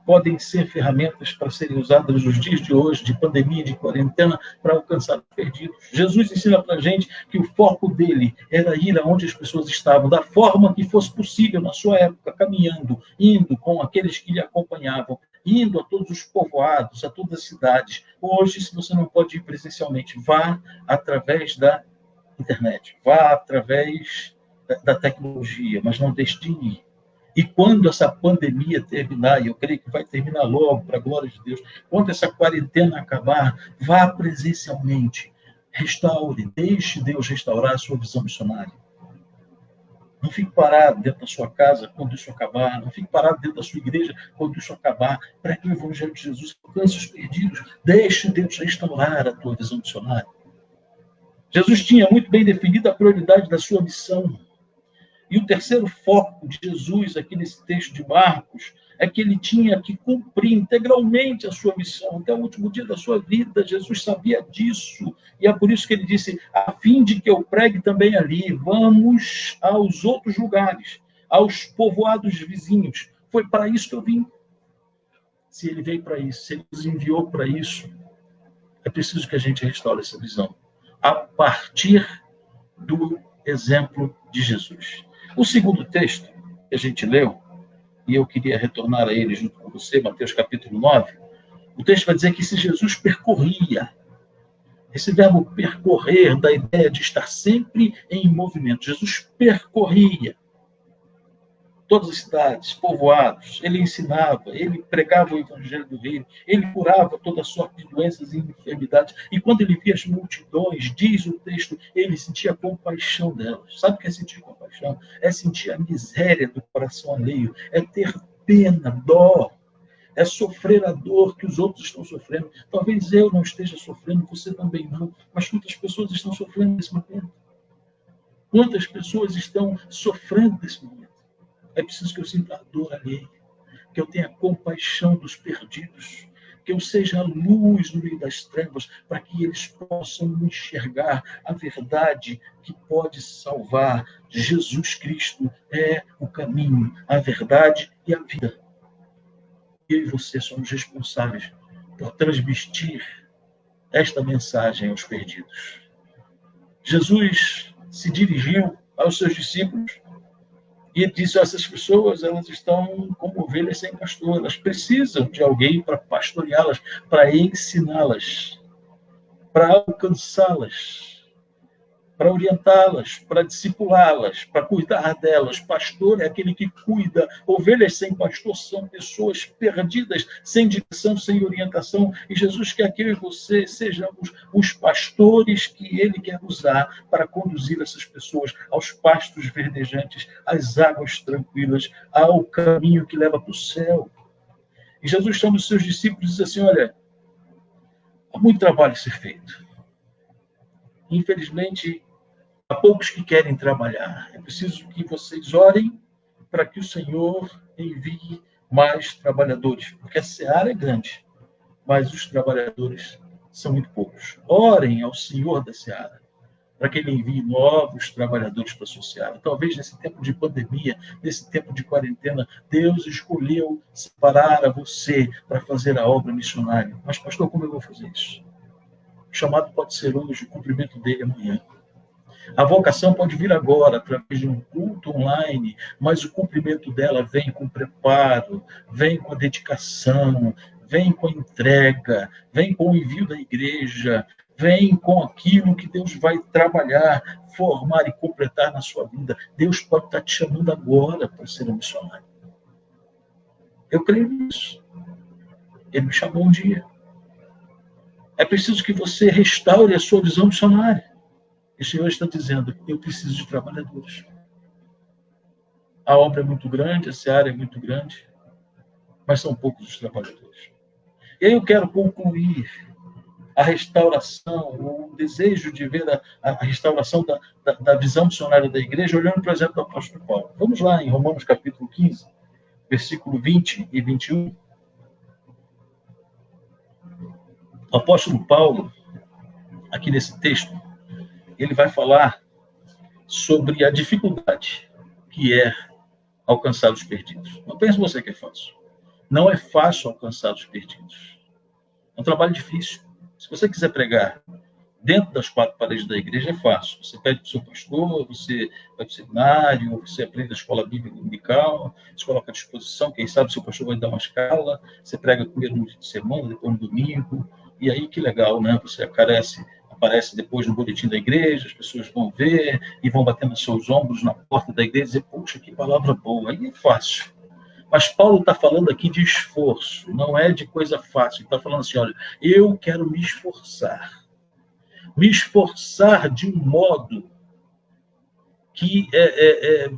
podem ser ferramentas para serem usadas nos dias de hoje, de pandemia, de quarentena, para alcançar os perdidos. Jesus ensina para a gente que o foco dele era ir aonde as pessoas estavam, da forma que fosse possível na sua época, caminhando, indo com aqueles que lhe acompanhavam, indo a todos os povoados, a todas as cidades. Hoje, se você não pode ir presencialmente, vá através da internet, vá através da tecnologia, mas não deixe de ir. E quando essa pandemia terminar, e eu creio que vai terminar logo, para a glória de Deus, quando essa quarentena acabar, vá presencialmente, restaure, deixe Deus restaurar a sua visão missionária. Não fique parado dentro da sua casa quando isso acabar. Não fique parado dentro da sua igreja quando isso acabar. Para que o Evangelho de Jesus alcance os perdidos. Deixe Deus restaurar a tua visão missionária. Jesus tinha muito bem definida a prioridade da sua missão. E o terceiro foco de Jesus aqui nesse texto de Marcos é que ele tinha que cumprir integralmente a sua missão. Até o último dia da sua vida, Jesus sabia disso. E é por isso que ele disse, a fim de que eu pregue também ali, vamos aos outros lugares, aos povoados vizinhos. Foi para isso que eu vim. Se ele veio para isso, se ele nos enviou para isso, é preciso que a gente restaure essa visão. A partir do exemplo de Jesus. O segundo texto que a gente leu, e eu queria retornar a ele junto com você, Mateus capítulo 9, o texto vai dizer que se Jesus percorria, esse verbo percorrer dá a ideia de estar sempre em movimento. Jesus percorria todas as cidades, povoados, ele ensinava, ele pregava o evangelho do reino, ele curava toda sorte de doenças e enfermidades, e quando ele via as multidões, diz o texto, ele sentia compaixão delas. Sabe o que é sentir compaixão? É sentir a miséria do coração alheio, é ter pena, dó, é sofrer a dor que os outros estão sofrendo. Talvez eu não esteja sofrendo, você também não, mas quantas pessoas estão sofrendo nesse momento? Quantas pessoas estão sofrendo nesse momento? É preciso que eu sinta a dor alheia, que eu tenha compaixão dos perdidos, que eu seja a luz no meio das trevas, para que eles possam enxergar a verdade que pode salvar. Jesus Cristo é o caminho, a verdade e a vida. Eu e você somos responsáveis por transmitir esta mensagem aos perdidos. Jesus se dirigiu aos seus discípulos e ele disse, essas pessoas, elas estão como ovelhas sem pastor, elas precisam de alguém para pastoreá-las, para ensiná-las, para alcançá-las, para orientá-las, para discipulá-las, para cuidar delas. Pastor é aquele que cuida. Ovelhas sem pastor são pessoas perdidas, sem direção, sem orientação. E Jesus quer que eu e você sejamos os pastores que ele quer usar para conduzir essas pessoas aos pastos verdejantes, às águas tranquilas, ao caminho que leva para o céu. E Jesus chama os seus discípulos e diz assim, olha, há muito trabalho a ser feito. Infelizmente, há poucos que querem trabalhar. É preciso que vocês orem para que o Senhor envie mais trabalhadores, porque a seara é grande, mas os trabalhadores são muito poucos. Orem ao Senhor da seara, para que Ele envie novos trabalhadores para a sua seara. Talvez nesse tempo de pandemia, nesse tempo de quarentena, Deus escolheu separar a você para fazer a obra missionária. Mas, pastor, como eu vou fazer isso? O chamado pode ser hoje, o cumprimento dele amanhã. A vocação pode vir agora, através de um culto online, mas o cumprimento dela vem com preparo, vem com a dedicação, vem com a entrega, vem com o envio da igreja, vem com aquilo que Deus vai trabalhar, formar e completar na sua vida. Deus pode estar te chamando agora para ser um missionário. Eu creio nisso. Ele me chamou um dia. É preciso que você restaure a sua visão missionária. O Senhor está dizendo, eu preciso de trabalhadores. A obra é muito grande, a seara é muito grande, mas são poucos os trabalhadores. E aí eu quero concluir a restauração, o desejo de ver a restauração da visão missionária da igreja, olhando, por exemplo, do apóstolo Paulo. Vamos lá em Romanos capítulo 15, versículo 20 e 21. O apóstolo Paulo, aqui nesse texto, ele vai falar sobre a dificuldade que é alcançar os perdidos. Não pense você que é fácil. Não é fácil alcançar os perdidos. É um trabalho difícil. Se você quiser pregar dentro das quatro paredes da igreja é fácil. Você pede para o seu pastor, você vai para o seminário, você aprende a escola bíblica dominical, se coloca à disposição, quem sabe seu pastor vai dar uma escala, você prega primeiro no dia de semana, depois no domingo, e aí que legal, né? Você aparece depois no boletim da igreja, as pessoas vão ver e vão batendo seus ombros na porta da igreja e dizer, poxa, que palavra boa. Aí é fácil. Mas Paulo está falando aqui de esforço, não é de coisa fácil. Ele está falando assim, olha, eu quero me esforçar de um modo que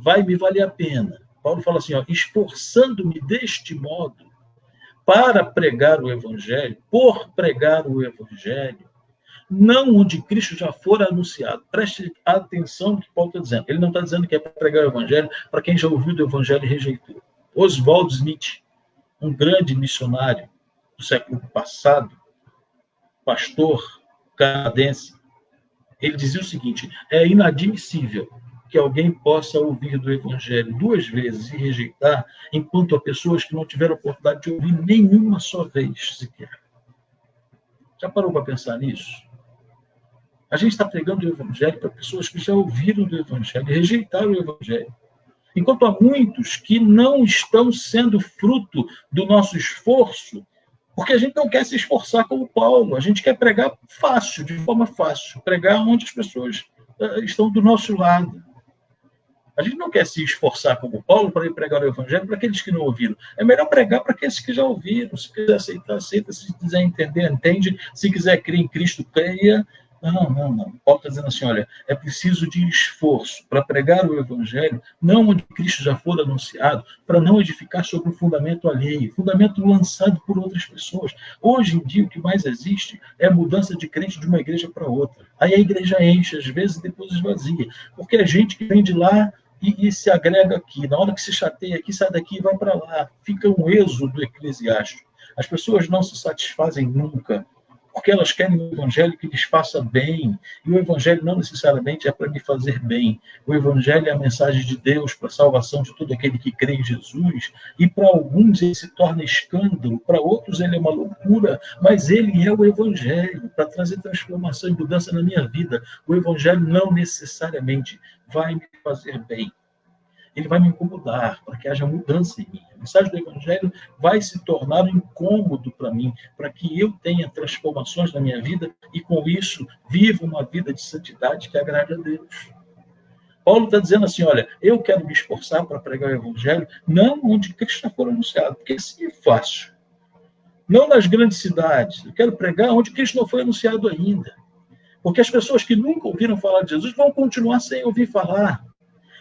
vai me valer a pena. Paulo fala assim, ó, esforçando-me deste modo para pregar o evangelho, por pregar o evangelho, não onde Cristo já for anunciado. Preste atenção no que Paulo está dizendo. Ele não está dizendo que é para pregar o evangelho para quem já ouviu do evangelho e rejeitou. Oswald Smith, um grande missionário do século passado, pastor canadense, ele dizia o seguinte, é inadmissível que alguém possa ouvir do evangelho 2 vezes e rejeitar, enquanto há pessoas que não tiveram oportunidade de ouvir nenhuma só vez sequer. Já parou para pensar nisso? A gente está pregando o evangelho para pessoas que já ouviram do evangelho e rejeitaram o evangelho. Enquanto há muitos que não estão sendo fruto do nosso esforço, porque a gente não quer se esforçar como Paulo, a gente quer pregar fácil, de forma fácil, pregar onde as pessoas estão do nosso lado. A gente não quer se esforçar como Paulo para ir pregar o evangelho para aqueles que não ouviram. É melhor pregar para aqueles que já ouviram. Se quiser aceitar, aceita. Se quiser entender, entende. Se quiser crer em Cristo, creia. Não. Paulo está dizendo assim, olha, é preciso de esforço para pregar o evangelho, não onde Cristo já for anunciado, para não edificar sobre um fundamento alheio, fundamento lançado por outras pessoas. Hoje em dia, o que mais existe é a mudança de crente de uma igreja para outra. Aí a igreja enche, às vezes, depois esvazia. Porque é gente que vem de lá e se agrega aqui. Na hora que se chateia aqui, sai daqui e vai para lá. Fica um êxodo eclesiástico. As pessoas não se satisfazem nunca, porque elas querem um evangelho que lhes faça bem. E o evangelho não necessariamente é para me fazer bem. O evangelho é a mensagem de Deus para a salvação de todo aquele que crê em Jesus. E para alguns ele se torna escândalo, para outros ele é uma loucura, mas ele é o evangelho para trazer transformação e mudança na minha vida. O evangelho não necessariamente vai me fazer bem. Ele vai me incomodar para que haja mudança em mim. A mensagem do evangelho vai se tornar um incômodo para mim, para que eu tenha transformações na minha vida e, com isso, viva uma vida de santidade que agrade a Deus. Paulo está dizendo assim, olha, eu quero me esforçar para pregar o evangelho, não onde Cristo for anunciado, porque assim é fácil. Não nas grandes cidades. Eu quero pregar onde Cristo não foi anunciado ainda. Porque as pessoas que nunca ouviram falar de Jesus vão continuar sem ouvir falar.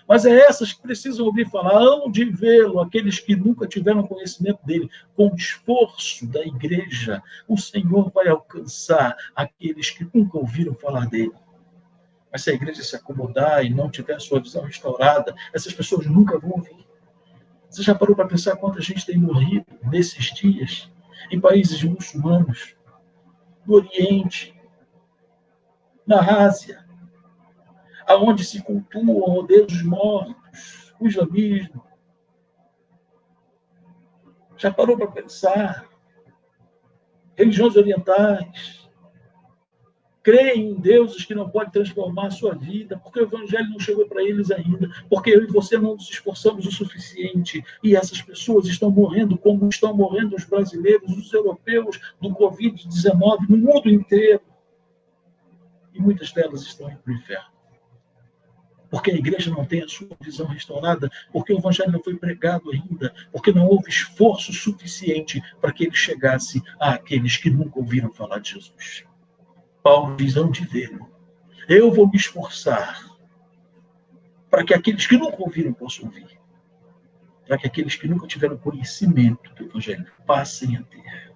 Mas é essas que precisam ouvir falar, hão de vê-lo, aqueles que nunca tiveram conhecimento dele. Com o esforço da igreja, o Senhor vai alcançar aqueles que nunca ouviram falar dele. Mas se a igreja se acomodar e não tiver a sua visão restaurada, essas pessoas nunca vão ouvir. Você já parou para pensar quanta gente tem morrido nesses dias, em países muçulmanos, no Oriente, na Ásia, aonde se cultuam o Deus dos mortos, o islamismo. Já parou para pensar? Religiões orientais creem em deuses que não podem transformar a sua vida, porque o evangelho não chegou para eles ainda, porque eu e você não nos esforçamos o suficiente, e essas pessoas estão morrendo como estão morrendo os brasileiros, os europeus, do Covid-19, no mundo inteiro. E muitas delas estão indo para o inferno. Porque a igreja não tem a sua visão restaurada, porque o evangelho não foi pregado ainda, porque não houve esforço suficiente para que ele chegasse àqueles que nunca ouviram falar de Jesus. Paulo diz, hão de vê-lo. Eu vou me esforçar para que aqueles que nunca ouviram possam ouvir. Para que aqueles que nunca tiveram conhecimento do evangelho passem a ter.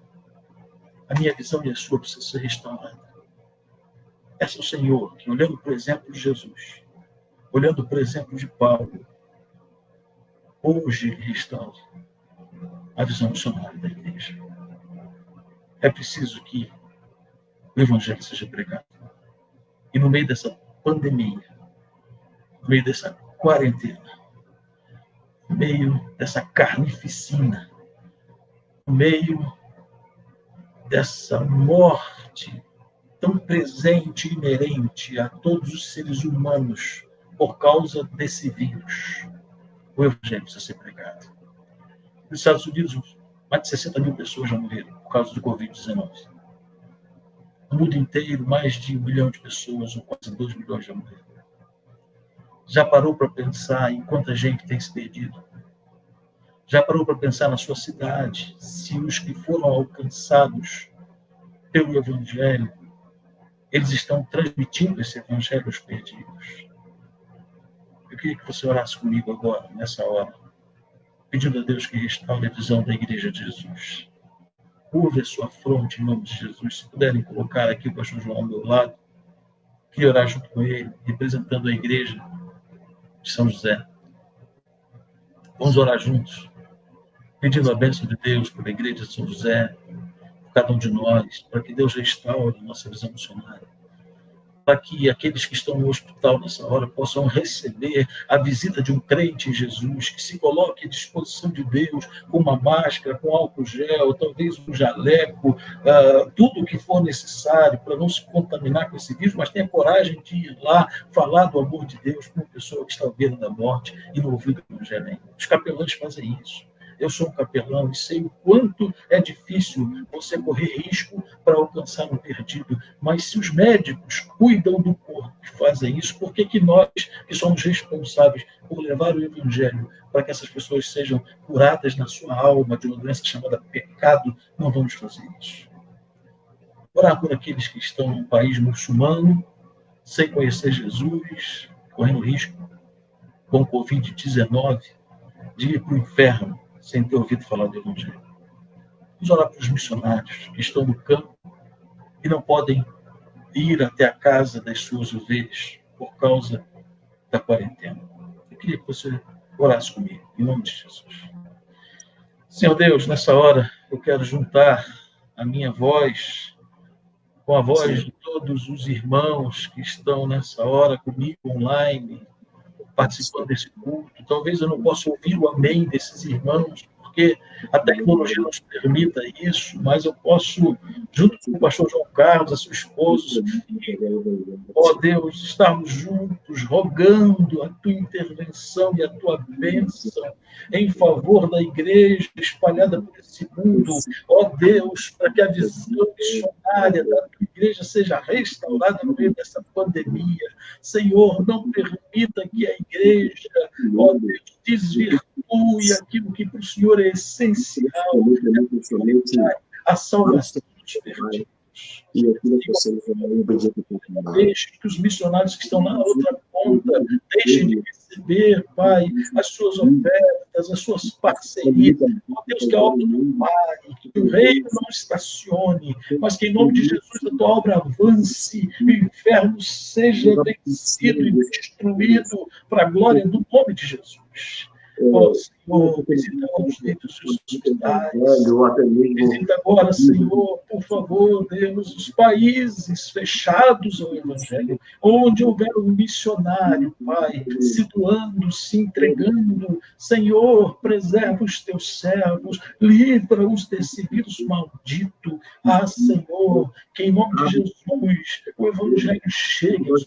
A minha visão e a sua precisa ser restaurada. Esse é o Senhor que, olhando para o exemplo de Jesus, olhando para o exemplo de Paulo, hoje ele restaura a visão missionária da igreja. É preciso que o evangelho seja pregado. E no meio dessa pandemia, no meio dessa quarentena, no meio dessa carnificina, no meio dessa morte tão presente e inerente a todos os seres humanos por causa desse vírus. O Evangelho precisa ser pregado. Nos Estados Unidos, mais de 60 mil pessoas já morreram por causa do Covid-19. No mundo inteiro, mais de 1 milhão de pessoas, ou quase 2 milhões, já morreram. Já parou para pensar em quanta gente tem se perdido? Já parou para pensar na sua cidade, se os que foram alcançados pelo Evangelho, eles estão transmitindo esse Evangelho aos perdidos? Eu queria que você orasse comigo agora, nessa hora, pedindo a Deus que restaure a visão da Igreja de Jesus. Curve a sua fronte em nome de Jesus. Se puderem colocar aqui o pastor João ao meu lado, queria orar junto com ele, representando a Igreja de São José. Vamos orar juntos, pedindo a bênção de Deus pela Igreja de São José, por cada um de nós, para que Deus restaure nossa visão missionária, para que aqueles que estão no hospital nessa hora possam receber a visita de um crente em Jesus, que se coloque à disposição de Deus com uma máscara, com álcool gel, talvez um jaleco, tudo o que for necessário para não se contaminar com esse vírus, mas tenha coragem de ir lá falar do amor de Deus para uma pessoa que está à beira da morte e não ouviu o Evangelho ainda. Os capelães fazem isso. Eu sou um capelão e sei o quanto é difícil você correr risco para alcançar um perdido. Mas se os médicos cuidam do corpo e fazem isso, por que nós, que somos responsáveis por levar o Evangelho para que essas pessoas sejam curadas na sua alma de uma doença chamada pecado, não vamos fazer isso? Orar por aqueles que estão num país muçulmano, sem conhecer Jesus, correndo risco com o Covid-19, de ir para o inferno, sem ter ouvido falar do Evangelho. Vamos orar para os missionários que estão no campo e não podem ir até a casa das suas ovelhas por causa da quarentena. Eu queria que você orasse comigo, em nome de Jesus. Senhor Deus, nessa hora eu quero juntar a minha voz com a voz de todos os irmãos que estão nessa hora comigo online, participando desse culto. Talvez eu não possa ouvir o amém desses irmãos, porque a tecnologia nos permita isso, mas eu posso, junto com o pastor João Carlos, a sua esposa, ó Deus, estarmos juntos, rogando a tua intervenção e a tua bênção em favor da igreja espalhada por esse mundo, ó Deus, para que a visão missionária da tua igreja seja restaurada no meio dessa pandemia. Senhor, não permita que a igreja, ó Deus, desvirtue aquilo que para o Senhor é essencial, a salvação dos perdidos. Deixe que os missionários que estão na outra ponta deixem de receber, Pai, as suas ofertas, as suas parcerias. Ó Deus, que a obra do Pai, que o reino não estacione, mas que em nome de Jesus a tua obra avance e o inferno seja vencido e destruído para a glória do nome de Jesus. Ó Senhor, visita os leitos dos hospitais. Visita agora, Senhor, por favor, Deus, os países fechados ao Evangelho, onde houver um missionário, Pai, se doando, se entregando. Senhor, preserva os teus servos, livra-os desse vírus maldito. Ah, Senhor, que em nome de Jesus o Evangelho chegue aos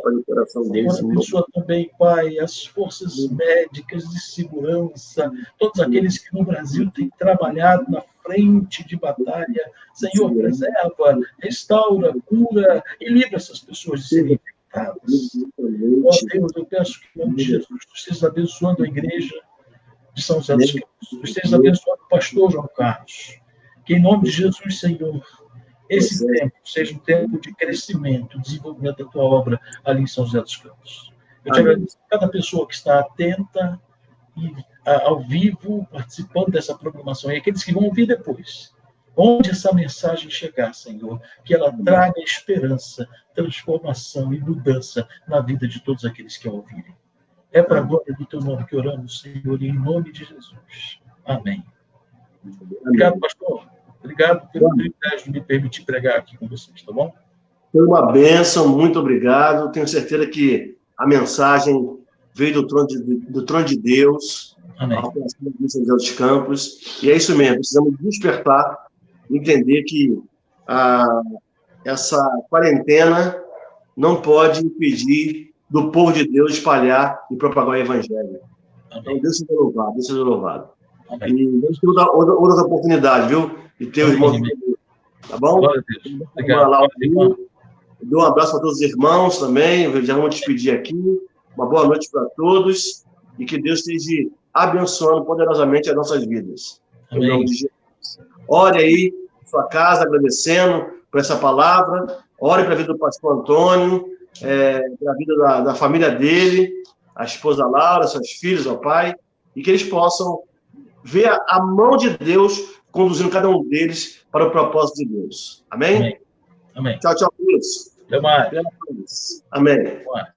para o coração deles. Abençoa também, Pai, as forças médicas de segurança, todos aqueles que no Brasil têm trabalhado na frente de batalha. Senhor, preserva, restaura, cura e livra essas pessoas de serem infectadas. Ó Deus, eu peço que, em nome de Jesus, tu estejas abençoando a igreja de São José dos Campos, tu estejas abençoando o pastor João Carlos. Que, em nome de Jesus, Senhor, esse tempo seja um tempo de crescimento, desenvolvimento da tua obra ali em São José dos Campos. Eu te agradeço a cada pessoa que está atenta e ao vivo, participando dessa programação, e aqueles que vão ouvir depois. Onde essa mensagem chegar, Senhor, que ela traga esperança, transformação e mudança na vida de todos aqueles que a ouvirem. É para a glória do teu nome que oramos, Senhor, e em nome de Jesus. Amém. Obrigado, pastor. Obrigado pelo privilégio de me permitir pregar aqui com vocês, tá bom? Foi uma bênção, muito obrigado. Tenho certeza que a mensagem veio do trono de Deus, Amém. ao coração de São José dos Campos. E é isso mesmo, precisamos despertar, entender que essa quarentena não pode impedir do povo de Deus espalhar e propagar o Evangelho. Então, Deus seja louvado, Deus seja louvado. Amém. E vamos ter outras oportunidades, viu? De ter os irmãos. Tá bom? Glória a Deus. Obrigado. Dou um abraço para todos os irmãos também. Já vamos despedir aqui. Uma boa noite para todos. E que Deus esteja abençoando poderosamente as nossas vidas. Amém. Em nome de Jesus. Ore aí, sua casa, agradecendo por essa palavra. Ore para a vida do pastor Antônio, para a vida da família dele, a esposa Laura, seus filhos, ao pai, e que eles possam ver a mão de Deus conduzindo cada um deles para o propósito de Deus. Amém? Amém. Amém. Tchau, tchau, Deus. Até mais. Amém. Até mais.